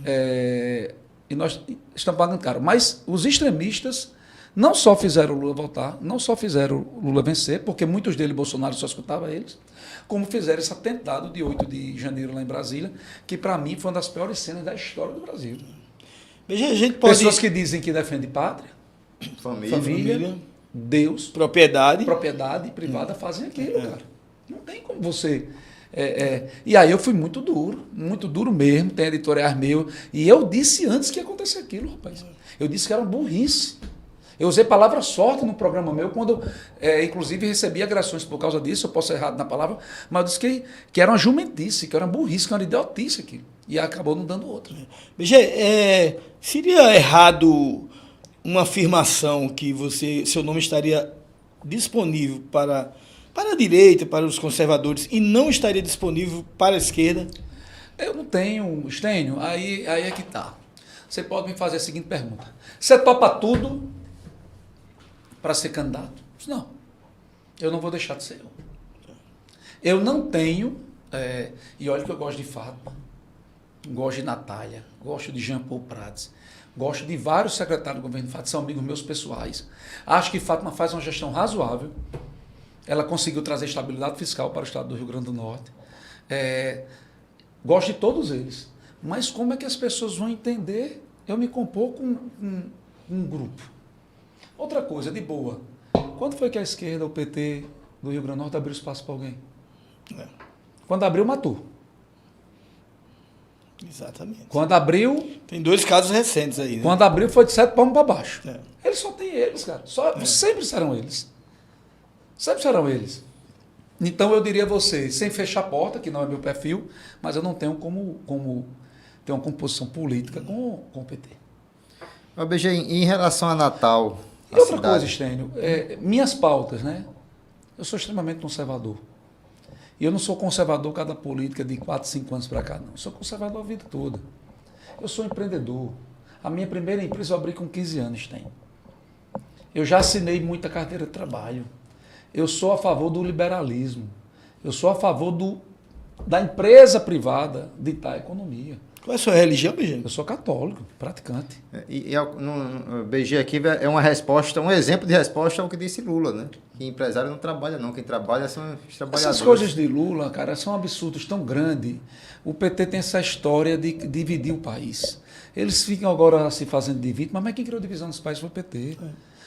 E nós estamos pagando caro. Mas os extremistas não só fizeram o Lula voltar, não só fizeram o Lula vencer, porque muitos deles, Bolsonaro só escutava eles, como fizeram esse atentado de 8 de janeiro lá em Brasília, que para mim foi uma das piores cenas da história do Brasil. Veja, a gente pode... Pessoas que dizem que defendem pátria, família, Deus, propriedade privada fazem aquilo, cara. Não tem como você... E aí eu fui muito duro mesmo, tem editoriais meus, e eu disse antes que ia acontecer aquilo, rapaz. Eu disse que era uma burrice. Eu usei palavras fortes no programa meu, quando, inclusive, recebi agressões por causa disso, eu posso ser errado na palavra, mas eu disse que era uma jumentice, que era uma burrice, que era uma idiotice aquilo. E acabou não dando outra. Veja, seria errado uma afirmação que seu nome estaria disponível para a direita, para os conservadores, e não estaria disponível para a esquerda? Eu não tenho, Estênio, aí é que tá. Você pode me fazer a seguinte pergunta. Você topa tudo para ser candidato? Não. Eu não vou deixar de ser eu. Eu não tenho, e olha que eu gosto de Fátima, gosto de Natália, gosto de Jean Paul Prats, gosto de vários secretários do governo de Fátima, são amigos meus pessoais. Acho que Fátima faz uma gestão razoável. Ela conseguiu trazer estabilidade fiscal para o estado do Rio Grande do Norte. Gosto de todos eles. Mas como é que as pessoas vão entender eu me compor com um grupo? Outra coisa, de boa. Quando foi que a esquerda, o PT do Rio Grande do Norte abriu espaço para alguém? Quando abriu, matou. Exatamente. Quando abriu... Tem 2 casos recentes aí, né? Quando abriu, foi de 7 palmos para baixo. Eles só têm eles, cara. Sempre serão eles. Sempre serão eles. Então eu diria a você, sem fechar a porta, que não é meu perfil, mas eu não tenho como ter uma composição política com o PT. Mas, BG, em relação a Natal, E outra coisa, Estênio, minhas pautas, né? Eu sou extremamente conservador. E eu não sou conservador cada política de 4, 5 anos para cá, não. Eu sou conservador a vida toda. Eu sou empreendedor. A minha primeira empresa eu abri com 15 anos, Estênio. Eu já assinei muita carteira de trabalho. Eu sou a favor do liberalismo. Eu sou a favor da empresa privada ditar a economia. Qual é a sua religião, BG? Eu sou católico, praticante. No BG aqui é uma resposta, um exemplo de resposta ao que disse Lula, né? Que empresário não trabalha não, quem trabalha são os trabalhadores. Essas coisas de Lula, cara, são absurdos tão grandes. O PT tem essa história de dividir o país. Eles ficam agora se fazendo de vítima, mas quem criou divisão nesse país foi o PT.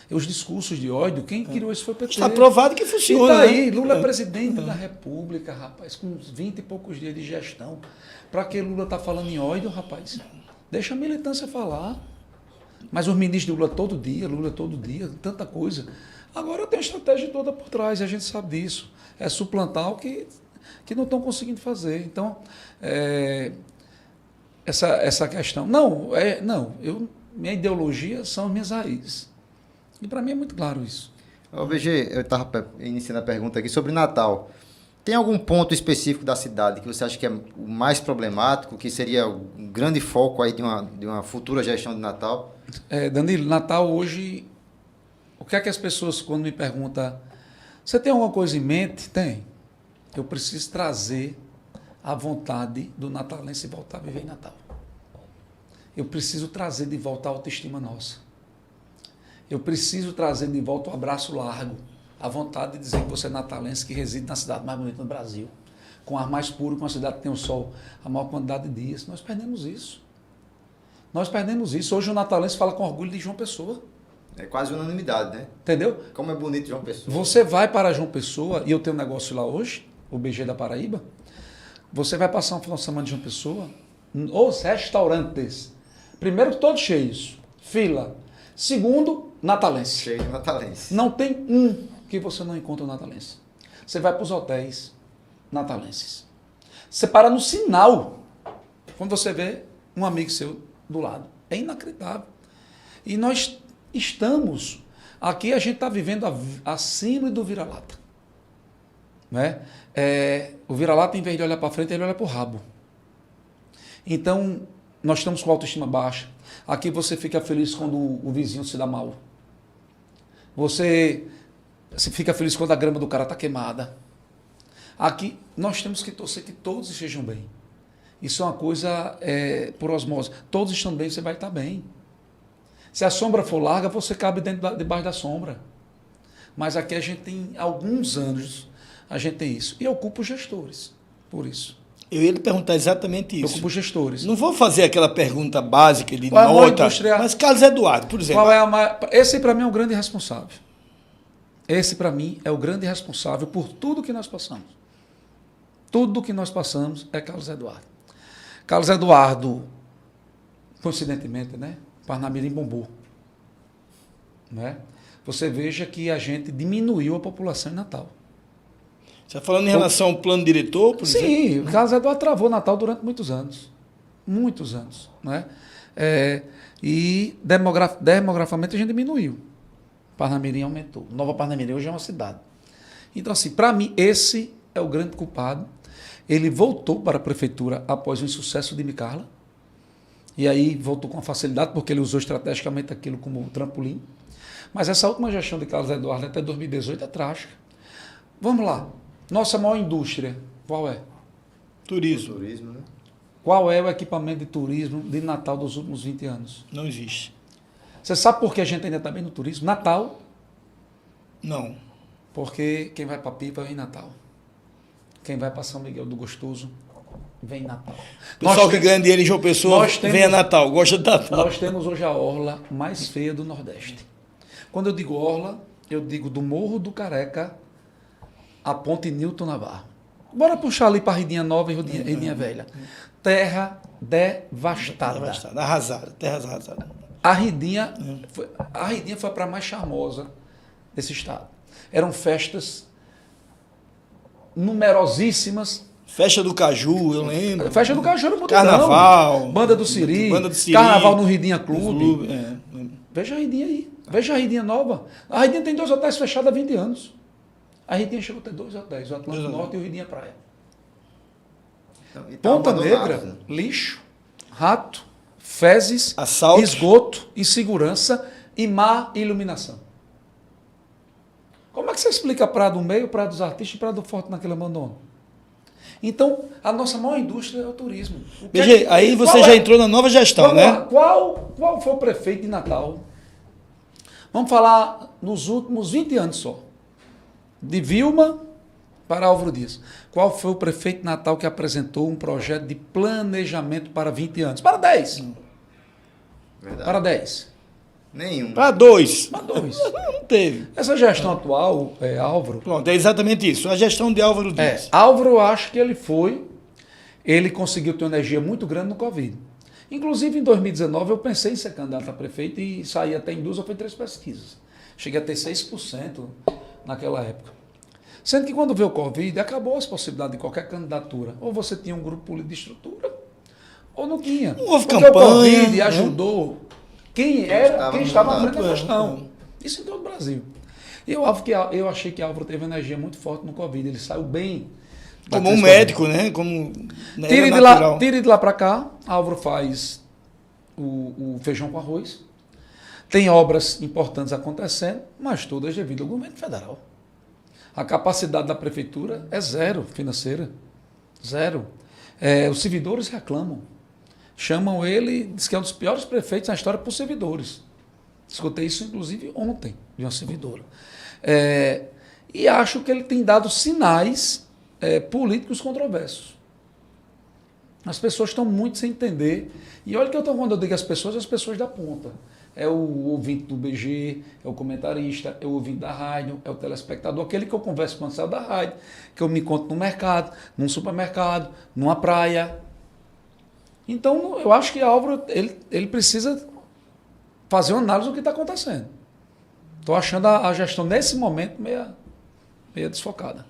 Os discursos de ódio, quem criou isso foi o PT. Está provado que funciona. E daí, né? Lula é presidente da República, rapaz, com uns 20 e poucos dias de gestão. Para que Lula está falando em ódio, rapaz? Deixa a militância falar. Mas os ministros de Lula todo dia, tanta coisa. Agora tem a estratégia toda por trás, e a gente sabe disso. É suplantar o que não estão conseguindo fazer. Então, essa questão. Minha ideologia são as minhas raízes. E para mim é muito claro isso. Ô, BG, eu estava iniciando a pergunta aqui sobre Natal. Tem algum ponto específico da cidade que você acha que é o mais problemático, que seria um grande foco aí de uma futura gestão de Natal? Danilo, Natal hoje, o que é que as pessoas quando me perguntam, você tem alguma coisa em mente? Tem. Eu preciso trazer a vontade do natalense voltar a viver em Natal. Eu preciso trazer de volta a autoestima nossa. Eu preciso trazer de volta o abraço largo. A vontade de dizer que você é natalense que reside na cidade mais bonita do Brasil, com ar mais puro, com uma cidade que tem o sol a maior quantidade de dias. Nós perdemos isso. Hoje o natalense fala com orgulho de João Pessoa. É quase unanimidade, né? Entendeu? Como é bonito João Pessoa. Você vai para João Pessoa, e eu tenho um negócio lá hoje, o BG da Paraíba, você vai passar um final de semana de João Pessoa, os restaurantes, primeiro todos cheios, fila. Segundo, natalense. Cheio de natalense. Não tem um que você não encontra o natalense. Você vai para os hotéis natalenses. Você para no sinal, quando você vê um amigo seu do lado. É inacreditável. E nós estamos, aqui a gente está vivendo a síndrome do vira-lata. Né? O vira-lata, em vez de olhar para frente, ele olha para o rabo. Então, nós estamos com a autoestima baixa. Aqui você fica feliz quando o vizinho se dá mal. Você fica feliz quando a grama do cara está queimada. Aqui nós temos que torcer que todos estejam bem. Isso é uma coisa por osmose. Todos estão bem, você vai estar bem. Se a sombra for larga, você cabe debaixo da sombra. Mas aqui a gente tem alguns anos, a gente tem isso. E eu culpo os gestores por isso. Eu ia lhe perguntar exatamente isso. Eu culpo os gestores. Não vou fazer aquela pergunta básica de Qual é a maior nota, indústria? mas Carlos Eduardo, por exemplo. Qual é a maior... Esse, para mim, é o grande responsável. Esse, para mim, é o grande responsável por tudo que nós passamos. Tudo que nós passamos é Carlos Eduardo. Carlos Eduardo, coincidentemente, né? Parnamirim bombou. Né? Você veja que a gente diminuiu a população em Natal. Você está falando em relação ao plano diretor, por exemplo? Sim, o Carlos Eduardo travou Natal durante muitos anos. Muitos anos. Né? E demograficamente a gente diminuiu. Parnamirim aumentou. Nova Parnamirim hoje é uma cidade. Então, assim, para mim, esse é o grande culpado. Ele voltou para a prefeitura após o insucesso de Micarla. E aí voltou com facilidade, porque ele usou estrategicamente aquilo como trampolim. Mas essa última gestão de Carlos Eduardo até 2018 é trágica. Vamos lá. Nossa maior indústria, qual é? Turismo. Turismo, né? Qual é o equipamento de turismo de Natal dos últimos 20 anos? Não existe. Você sabe por que a gente ainda está bem no turismo? Natal. Não. Porque quem vai para Pipa vem em Natal. Quem vai para São Miguel do Gostoso vem em Natal. O pessoal que ganha dinheiro em João Pessoa vem a Natal, gosta de Natal. Nós temos hoje a orla mais feia do Nordeste. Quando eu digo orla, eu digo do Morro do Careca a Ponte Nilton Navarro. Bora puxar ali para Ridinha Nova e Ridinha Velha. Terra devastada. Devastada, arrasada, terras arrasadas. A Ridinha foi a praia mais charmosa desse estado. Eram festas numerosíssimas. Festa do Caju, eu lembro. Festa do Caju no Multidão. Carnaval. Banda do Siri. Carnaval no Ridinha Clube. Veja a Ridinha aí. Veja a Ridinha nova. A Ridinha tem 2 hotéis fechados há 20 anos. A Ridinha chegou a ter 2 hotéis, o Atlântico Norte e o Ridinha Praia. Então, Ponta Negra, lixo, rato, fezes, assalto, esgoto, insegurança e má iluminação. Como é que você explica a Praia do Meio, Praia dos Artistas e Praia do Forte naquele abandono? Então, a nossa maior indústria é o turismo. BG, aí você já entrou na nova gestão, né? Qual foi o prefeito de Natal? Vamos falar nos últimos 20 anos só. De Vilma para Álvaro Dias. Qual foi o prefeito de Natal que apresentou um projeto de planejamento para 20 anos? Para 10. Verdade. Para 10. Nenhum. Para 2. Para 2. Não teve. Essa gestão atual, Álvaro... Pronto, é exatamente isso. A gestão de Álvaro Dias. Álvaro, eu acho que ele conseguiu ter uma energia muito grande no Covid. Inclusive, em 2019, eu pensei em ser candidato a prefeito e saí até em 2 ou 3 pesquisas. Cheguei a ter 6% naquela época. Sendo que quando veio o Covid, acabou as possibilidades de qualquer candidatura. Ou você tinha um grupo político de estrutura, ou não tinha. Não houve porque campanha, o Covid né? ajudou quem estava à frente da gestão. Isso em todo o Brasil. E eu achei que Álvaro teve energia muito forte no Covid. Ele saiu bem. Como um médico, né? Como Tire de lá para cá, Álvaro faz o feijão com arroz. Tem obras importantes acontecendo, mas todas devido ao governo federal. A capacidade da prefeitura é zero financeira. Zero. Os servidores reclamam. Chamam ele, diz que é um dos piores prefeitos na história por servidores. Escutei isso, inclusive, ontem, de uma servidora. E acho que ele tem dado sinais políticos controversos. As pessoas estão muito sem entender. E olha que quando eu digo as pessoas da ponta. É o ouvinte do BG, é o comentarista, é o ouvinte da rádio, é o telespectador, aquele que eu converso quando saio da rádio, que eu me encontro no mercado, num supermercado, numa praia. Então, eu acho que Álvaro, ele precisa fazer uma análise do que está acontecendo. Estou achando a gestão, nesse momento, meia desfocada.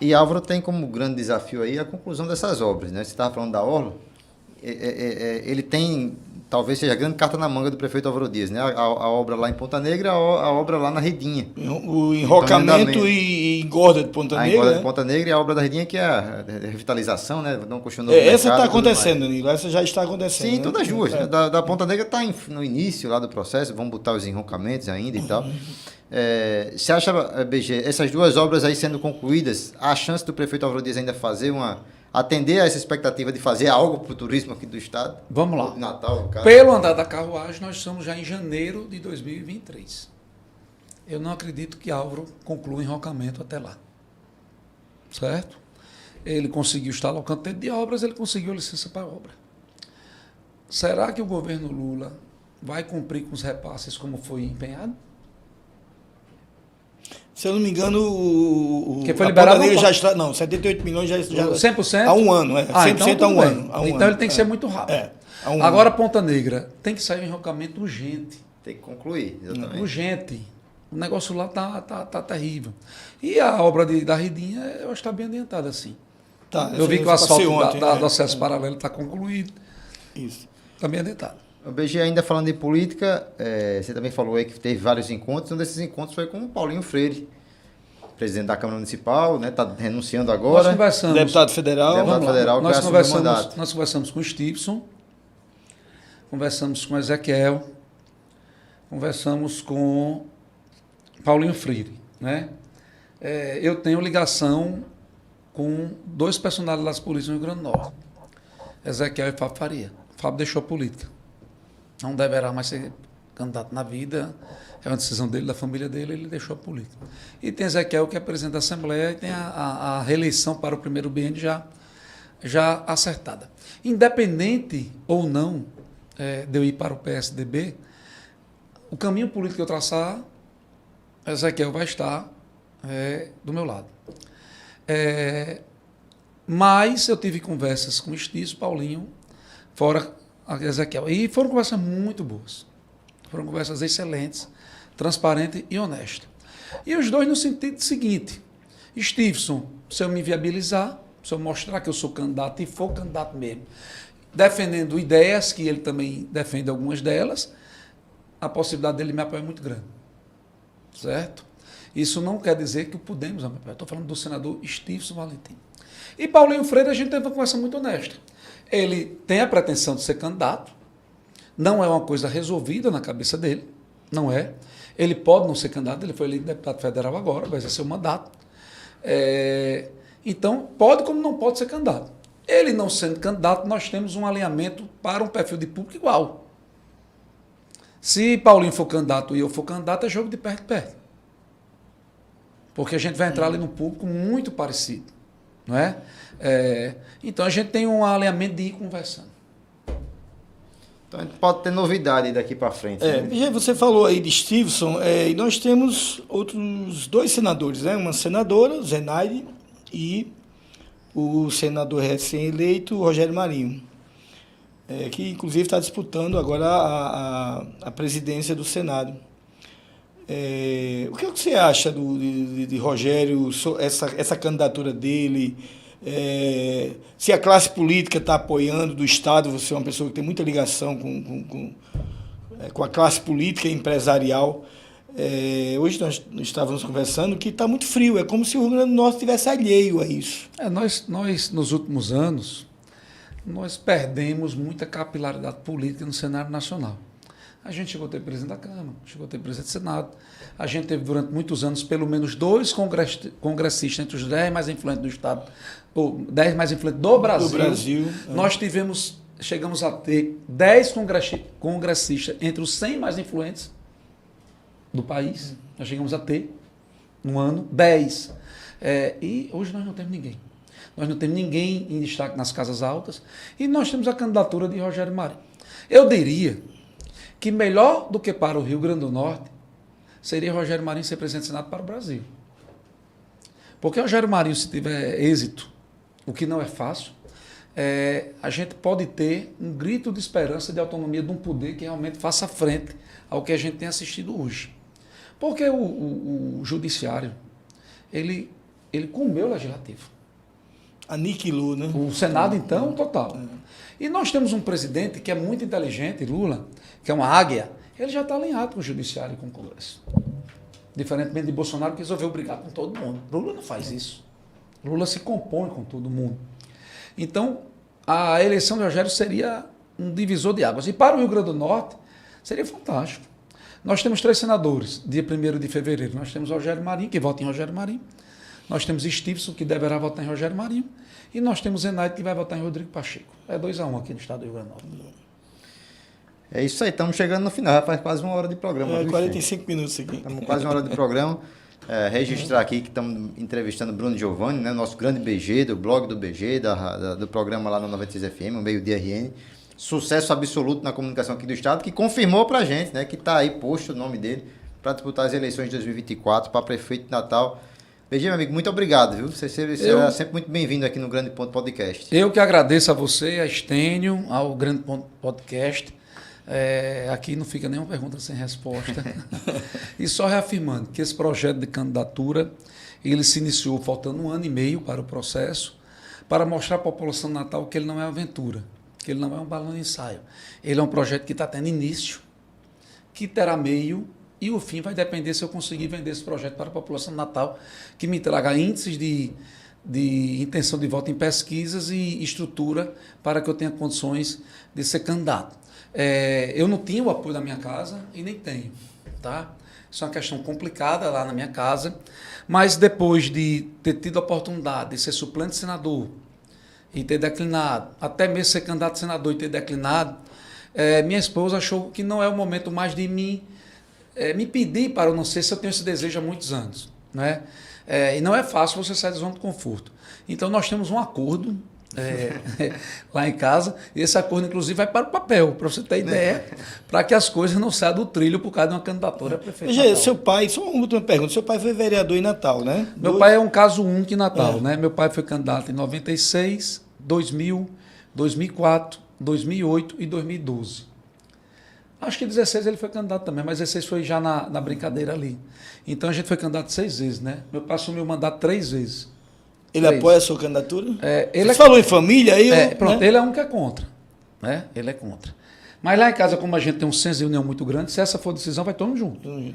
E Álvaro tem como grande desafio aí a conclusão dessas obras, né? Você estava falando da Orla, ele tem, talvez seja a grande carta na manga do prefeito Álvaro Dias, né? A obra lá em Ponta Negra, a obra lá na Redinha. O enrocamento e engorda de Ponta Negra. A engorda de Ponta Negra e a obra da Redinha, que é a revitalização, né? Não continuou essa está acontecendo, Danilo. Essa já está acontecendo. Sim, né? todas as duas. Da Ponta Negra está no início lá do processo, vamos botar os enrocamentos ainda e tal. Você acha, BG, essas 2 obras aí sendo concluídas, há a chance do prefeito Álvaro Dias ainda atender a essa expectativa de fazer algo para o turismo aqui do estado? Vamos lá. Natal, no caso. Pelo andar da carruagem, nós estamos já em janeiro de 2023. Eu não acredito que Álvaro conclua o enrocamento até lá. Certo? Ele conseguiu instalar o canteiro de obras, ele conseguiu a licença para a obra. Será que o governo Lula vai cumprir com os repasses como foi empenhado? Se eu não me engano, que foi liberado já está. Não, 78 milhões já 100%? Há um ano, 100% então, há um ano. Então ele tem que ser muito rápido. Agora, Ponta Negra, tem que sair um enrocamento urgente. Tem que concluir, exatamente. Urgente. O negócio lá tá terrível. E a obra da Redinha, eu acho que está bem adiantada, assim. Tá, eu vi que o asfalto do acesso paralelo está concluído. Isso. Está bem adiantado. O BG, ainda falando de política, você também falou aí que teve vários encontros. Um desses encontros foi com o Paulinho Freire, presidente da Câmara Municipal, né? Está renunciando agora. Nós conversamos. Deputado federal. Nós conversamos com o Stevenson, conversamos com o Ezequiel, conversamos com Paulinho Freire, né? Eu tenho ligação com 2 personalidades políticas no Rio Grande do Norte, Ezequiel e Fábio Faria. Fábio deixou a política. Não deverá mais ser candidato na vida. É uma decisão dele, da família dele, ele deixou a política. E tem Ezequiel, que é presidente da Assembleia, e tem a reeleição para o primeiro biênio já acertada. Independente ou não de eu ir para o PSDB, o caminho político que eu traçar, Ezequiel vai estar do meu lado. Mas eu tive conversas com o Estício, Paulinho, fora a Ezequiel. E foram conversas muito boas. Foram conversas excelentes, transparentes e honestas. E os dois no sentido seguinte, Stevenson, se eu me viabilizar, se eu mostrar que eu sou candidato e for candidato mesmo, defendendo ideias, que ele também defende algumas delas, a possibilidade dele me apoiar é muito grande. Certo? Isso não quer dizer que o Podemos me apoiar. Estou falando do senador Stevenson Valentim. E Paulinho Freire, a gente teve uma conversa muito honesta. Ele tem a pretensão de ser candidato, não é uma coisa resolvida na cabeça dele, não é. Ele pode não ser candidato, ele foi eleito deputado federal agora, vai exercer o mandato. Então, pode como não pode ser candidato. Ele não sendo candidato, nós temos um alinhamento para um perfil de público igual. Se Paulinho for candidato e eu for candidato, é jogo de perto. Porque a gente vai entrar ali num público muito parecido. Não é? Então, a gente tem um alinhamento de ir conversando. Então, a gente pode ter novidade daqui para frente. Né? Você falou aí de Stevenson, e nós temos outros 2 senadores, né? Uma senadora, Zenaide, e o senador recém-eleito, Rogério Marinho, que inclusive está disputando agora a presidência do Senado. O que você acha de Rogério, essa candidatura dele? Se a classe política está apoiando do Estado, você é uma pessoa que tem muita ligação com a classe política e empresarial. Hoje nós estávamos conversando que está muito frio, é como se o Rio Grande do Norte estivesse alheio a isso. Nós, nos últimos anos, nós perdemos muita capilaridade política no cenário nacional. A gente chegou a ter presidente da Câmara, chegou a ter presidente do Senado. A gente teve durante muitos anos pelo menos 2 congressistas entre os 10 mais influentes do Estado, ou 10 mais influentes do Brasil. Nós chegamos a ter 10 congressistas entre os 100 mais influentes do país. Nós chegamos a ter, no ano, 10. E hoje nós não temos ninguém. Nós não temos ninguém em destaque nas casas altas. E nós temos a candidatura de Rogério Marinho. Eu diria que melhor do que para o Rio Grande do Norte seria Rogério Marinho ser presidente do Senado para o Brasil. Porque Rogério Marinho, se tiver êxito, o que não é fácil, a gente pode ter um grito de esperança de autonomia de um poder que realmente faça frente ao que a gente tem assistido hoje. Porque o judiciário, ele comeu o legislativo. Aniquilou, né? O Senado, então, total. E nós temos um presidente que é muito inteligente, Lula, que é uma águia, ele já está alinhado com o Judiciário e com o Congresso. Diferentemente de Bolsonaro, que resolveu brigar com todo mundo. Lula não faz isso. Lula se compõe com todo mundo. Então, a eleição de Rogério seria um divisor de águas. E para o Rio Grande do Norte, seria fantástico. Nós temos 3 senadores, dia 1º de fevereiro. Nós temos Rogério Marinho, que vota em Rogério Marinho. Nós temos Stevenson, que deverá votar em Rogério Marinho. E nós temos Zenaide, que vai votar em Rodrigo Pacheco. É 2-1 aqui no estado do Rio Grande do Norte. É isso aí, estamos chegando no final, já faz quase 1 hora de programa. 45 minutos aqui. Estamos quase 1 hora de programa. Registrar aqui que estamos entrevistando Bruno Giovanni, né, nosso grande BG, do blog do BG, do programa lá na 96 FM, o Meio Dia RN. Sucesso absoluto na comunicação aqui do estado, que confirmou pra gente, né, que está aí posto o nome dele para disputar as eleições de 2024 para prefeito de Natal. BG, meu amigo, muito obrigado, viu? Você é sempre muito bem-vindo aqui no Grande Ponto Podcast. Eu que agradeço a você, a Estênio, ao Grande Ponto Podcast. Aqui não fica nenhuma pergunta sem resposta. E só reafirmando que esse projeto de candidatura, ele se iniciou faltando 1 ano e meio para o processo, para mostrar à população de Natal que ele não é uma aventura, que ele não é um balão de ensaio. Ele é um projeto que está tendo início, que terá meio, e o fim vai depender se eu conseguir vender esse projeto para a população de Natal, que me traga índices de intenção de voto em pesquisas e estrutura para que eu tenha condições de ser candidato. Eu não tinha o apoio da minha casa e nem tenho, tá? Isso é uma questão complicada lá na minha casa, mas depois de ter tido a oportunidade de ser suplente de senador e ter declinado, até mesmo ser candidato a senador e ter declinado, minha esposa achou que não é o momento mais de me pedir para eu não sei se eu tenho esse desejo há muitos anos, né? E não é fácil você sair da zona de conforto. Então nós temos um acordo lá em casa, e esse acordo inclusive vai para o papel, para você ter ideia, para que as coisas não saiam do trilho por causa de uma candidatura a prefeito. Seu pai, só uma última pergunta, seu pai foi vereador em Natal, né? Meu pai é um caso único em Natal, né? Meu pai foi candidato em 96, 2000, 2004, 2008 e 2012. Acho que 16 ele foi candidato também, mas 16 foi já na brincadeira ali. Então a gente foi candidato 6 vezes, né? Meu pai assumiu o mandato 3 vezes. Ele apoia a sua candidatura? Ele Você falou em família aí? Pronto, né? ele é um que é contra. Né? Ele é contra. Mas lá em casa, como a gente tem um senso de união muito grande, se essa for decisão, vai todo mundo junto.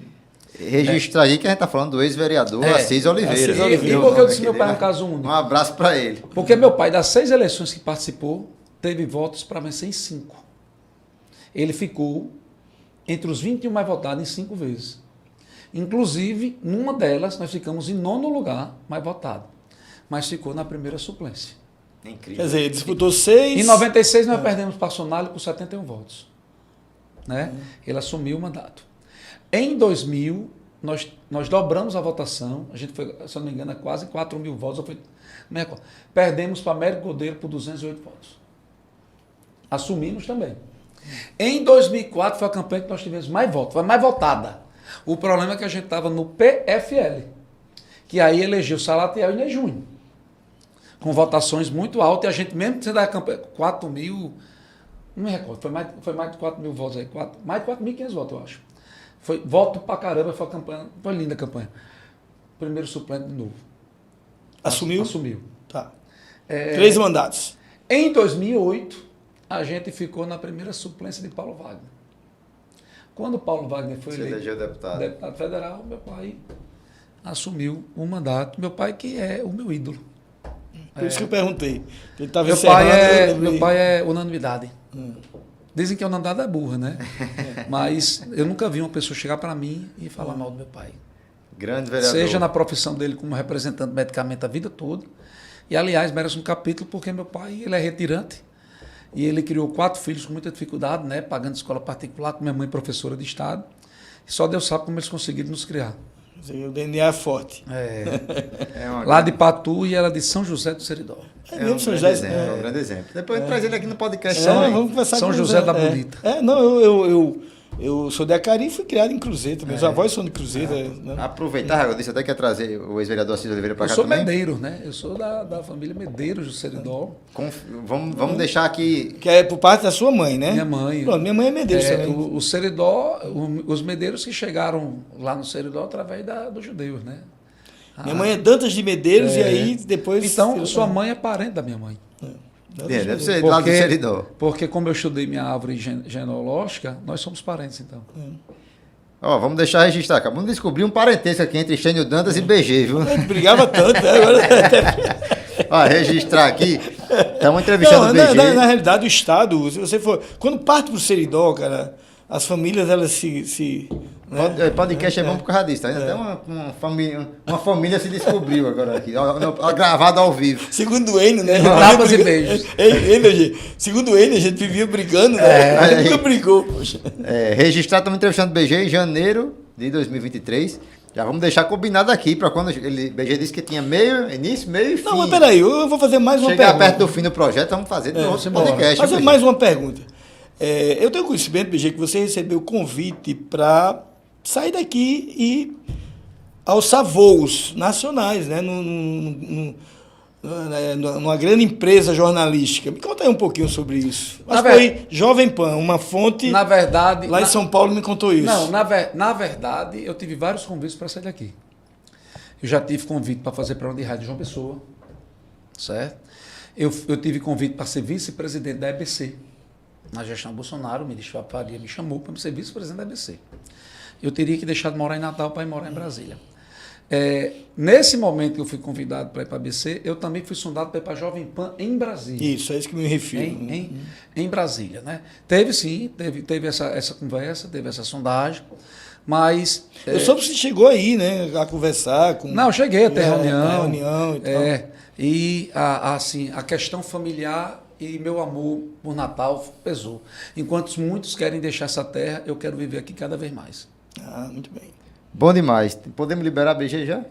Registrar aí que a gente está falando do ex-vereador Assis Oliveira. Assis Oliveira. E por que eu disse meu pai é um caso único? Um abraço para ele. Porque meu pai, das 6 eleições que participou, teve votos para vencer em 5. Ele ficou entre os 21 mais votados em 5 vezes. Inclusive, numa delas, nós ficamos em 9º lugar mais votado. Mas ficou na primeira suplência. Incrível. Quer dizer, ele disputou 6. Em 96, nós perdemos para Sonalho por 71 votos. Né? Ele assumiu o mandato. Em 2000, nós dobramos a votação. A gente foi, se eu não me engano, a quase 4 mil votos. Perdemos para Américo Cordeiro por 208 votos. Assumimos também. Em 2004 foi a campanha que nós tivemos mais votos, foi mais votada. O problema é que a gente estava no PFL, que aí elegeu Salatiel e Inês Júnior, com votações muito altas, e a gente mesmo sendo da campanha, 4 mil, não me recordo, foi mais de 4 mil votos aí, mais de 4.500 votos, eu acho. Foi voto pra caramba, foi a campanha, foi linda a campanha. Primeiro suplente de novo. Assumiu? Assumiu. Tá. 3 mandatos. Em 2008, a gente ficou na primeira suplência de Paulo Wagner. Quando Paulo Wagner foi eleito deputado federal, meu pai assumiu o mandato. Meu pai que é o meu ídolo. Por isso que eu perguntei. Ele estava Meu pai é unanimidade. Dizem que a unanimidade é burra, né? Mas eu nunca vi uma pessoa chegar para mim e falar mal do meu pai. Grande vereador. Seja na profissão dele como representante medicamento a vida toda. E, aliás, merece um capítulo porque meu pai ele é retirante. E ele criou 4 filhos com muita dificuldade, né? Pagando escola particular, com minha mãe professora de Estado. E só Deus sabe como eles conseguiram nos criar. O DNA é forte. Lá de Patu e ela de São José do Seridó. É um grande exemplo, é um grande exemplo. Depois a gente traz ele aqui no podcast. Vamos conversar São com José da Bonita. Eu sou de Acari e fui criado em Cruzeiro. Meus avós são de Cruzeiro. Né? Aproveitar, eu disse até que ia trazer o ex-vereador Assis Oliveira para cá também. também. Eu sou Medeiros, né? Eu sou da família Medeiros do Seridó. Vamos deixar aqui... Que é por parte da sua mãe, né? Minha mãe. Pronto, minha mãe é Medeiros também. O Seridó, os Medeiros que chegaram lá no Seridó através dos judeus, né? Minha mãe é Dantas de Medeiros e aí depois... Então, sua mãe é parente da minha mãe. Deve ser lá do Seridó. Porque como eu estudei minha árvore genealógica, nós somos parentes, então. Ó, vamos deixar registrar. Acabamos de descobrir um parentesco aqui entre Estênio Dantas e BG, viu? A gente brigava tanto, né? Agora... Ó, registrar aqui. Estamos entrevistando o BG. Na realidade, o Estado, se você for... Quando parte para o Seridó, cara, as famílias, elas se né? Podcast é bom por causa disso. Até uma família se descobriu agora aqui. Gravado ao vivo. Segundo o Enio, né? Tapas e beijos. Segundo o Enio, a gente vivia brigando, né? A gente nunca brigou, poxa. Registrar, estamos entrevistando o BG em janeiro de 2023. Já vamos deixar combinado aqui para quando ele... BG disse que tinha início, meio e fim. Não, mas peraí, eu vou fazer mais uma pergunta. Chegar perto do fim do projeto, vamos fazer de outro podcast. Fazer mais uma pergunta. Eu tenho conhecimento, BG, que você recebeu convite para sair daqui e alçar voos nacionais, né? Numa grande empresa jornalística. Me conta aí um pouquinho sobre isso. Mas foi Jovem Pan, uma fonte... Na verdade... Lá em São Paulo me contou isso. Não, na verdade, eu tive vários convites para sair daqui. Eu já tive convite para fazer programa de rádio João Pessoa, certo? Eu tive convite para ser vice-presidente da EBC. Na gestão Bolsonaro, o ministro Faria me chamou para ser vice-presidente da EBC. Eu teria que deixar de morar em Natal para ir morar em Brasília. Nesse momento que eu fui convidado para ir para a ABC, eu também fui sondado para ir para a Jovem Pan em Brasília. Isso, é isso que me refiro. Em Brasília, né? Teve essa conversa, teve essa sondagem, mas... Eu soube que você chegou aí, né, a conversar com... Não, eu cheguei a ter reunião e tal. E a questão familiar e meu amor por Natal pesou. Enquanto muitos querem deixar essa terra, eu quero viver aqui cada vez mais. Muito bem. Bom demais. Podemos liberar a BG já?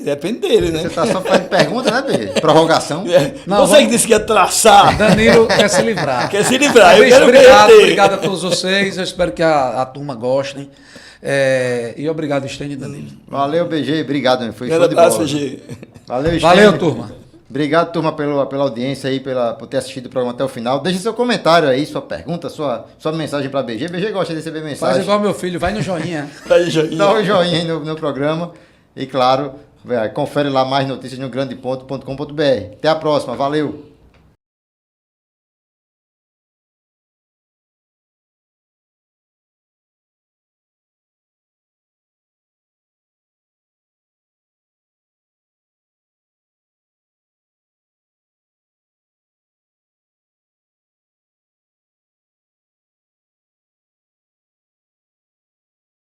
Depende dele, né? Você está só fazendo pergunta, né, BG? Prorrogação? Não, você que disse que ia traçar. Danilo quer se livrar. Quer se livrar. Obrigado a todos vocês. Eu espero que a turma gostem. E obrigado, Estênio e Danilo. Valeu, BG. Obrigado. Foi show de abraço, bola. BG. Valeu, Estênio. Valeu, turma. Obrigado, turma, pela audiência aí, por ter assistido o programa até o final. Deixe seu comentário aí, sua pergunta, sua mensagem para a BG. BG gosta de receber mensagem. Faz igual meu filho, vai no joinha. Dá um joinha aí no programa. E claro, confere lá mais notícias no grandeponto.com.br. Até a próxima, valeu!